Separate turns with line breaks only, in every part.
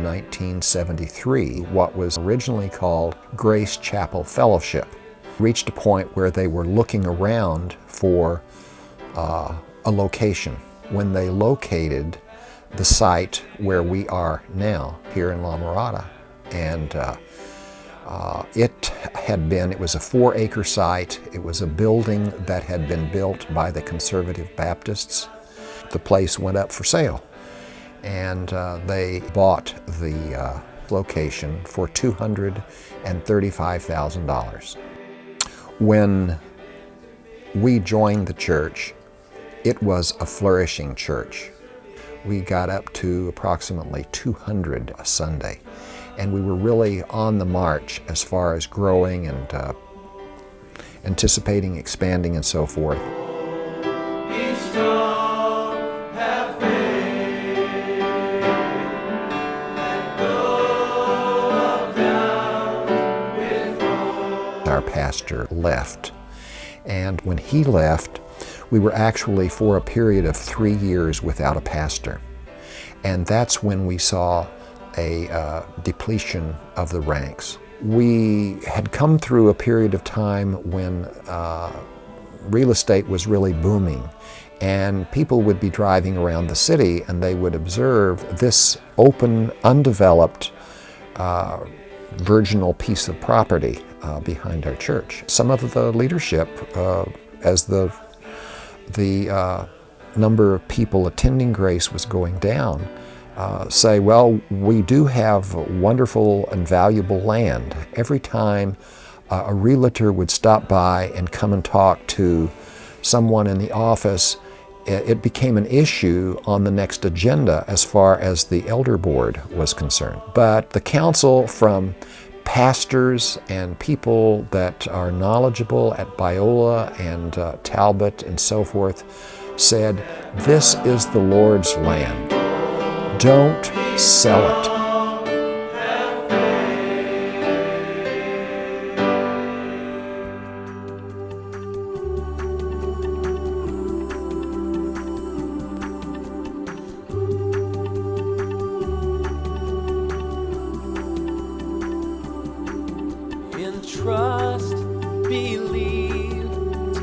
1973 what was originally called Grace Chapel Fellowship. Reached a point where they were looking around for a location. When they located the site where we are now, here in La Mirada, and it was a 4-acre site. It was a building that had been built by the Conservative Baptists. The place went up for sale, and they bought the location for $235,000. When we joined the church, it was a flourishing church. We got up to approximately 200 a Sunday, and we were really on the march as far as growing and anticipating, expanding, and so forth.
Be strong, have faith, and go up down with hope.
Our pastor left, and when he left, we were actually for a period of 3 years without a pastor. And that's when we saw a depletion of the ranks. We had come through a period of time when real estate was really booming, and people would be driving around the city and they would observe this open, undeveloped, virginal piece of property behind our church. Some of the leadership, as the number of people attending Grace was going down, say, well, we do have wonderful and valuable land. Every time a realtor would stop by and come and talk to someone in the office, it became an issue on the next agenda as far as the elder board was concerned. But the counsel from pastors and people that are knowledgeable at Biola and Talbot and so forth said, this is the Lord's land. Don't sell it.
Trust, believe,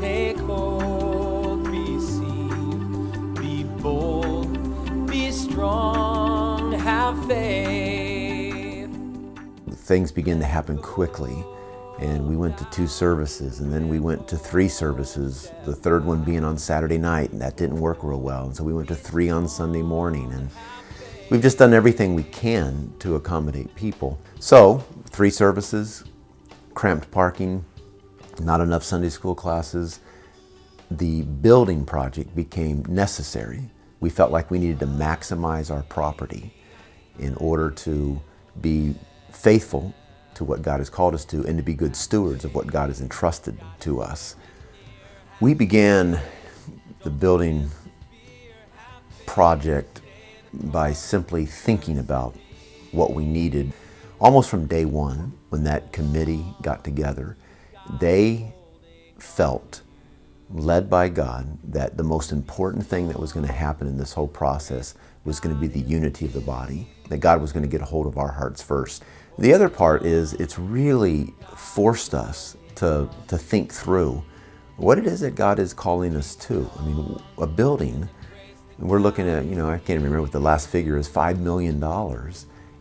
take hold, receive, be bold, be strong, have faith.
Things began to happen quickly, and we went to 2 services, and then we went to 3 services, the third one being on Saturday night, and that didn't work real well, and so we went to 3 on Sunday morning, and we've just done everything we can to accommodate people. So, 3 services, cramped parking, not enough Sunday school classes. The building project became necessary. We felt like we needed to maximize our property in order to be faithful to what God has called us to and to be good stewards of what God has entrusted to us. We began the building project by simply thinking about what we needed. Almost from day one, when that committee got together, they felt, led by God, that the most important thing that was going to happen in this whole process was going to be the unity of the body, that God was going to get a hold of our hearts first. The other part is it's really forced us to think through what it is that God is calling us to. I mean, a building, we're looking at, I can't even remember what the last figure is, $5 million.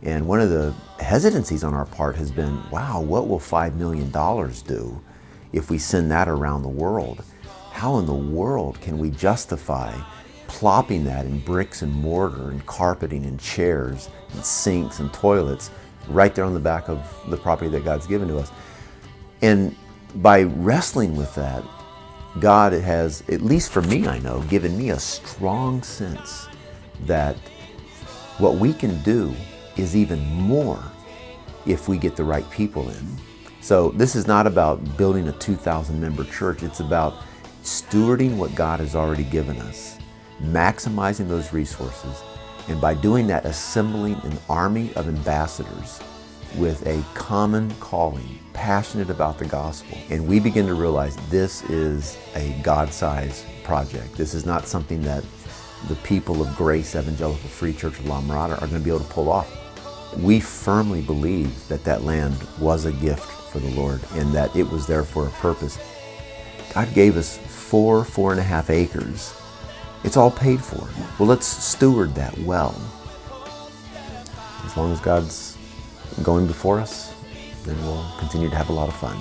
And one of the hesitancies on our part has been, wow, what will $5 million do if we send that around the world? How in the world can we justify plopping that in bricks and mortar and carpeting and chairs and sinks and toilets right there on the back of the property that God's given to us? And by wrestling with that, God has, at least for me, I know, given me a strong sense that what we can do is even more if we get the right people in. So this is not about building a 2,000 member church. It's about stewarding what God has already given us, maximizing those resources, and by doing that, assembling an army of ambassadors with a common calling, passionate about the gospel. And we begin to realize this is a God-sized project. This is not something that the people of Grace Evangelical Free Church of La Mirada are going to be able to pull off. We firmly believe that that land was a gift for the Lord and that it was there for a purpose. God gave us 4.5 acres. It's all paid for. Well, let's steward that well. As long as God's going before us, then we'll continue to have a lot of fun.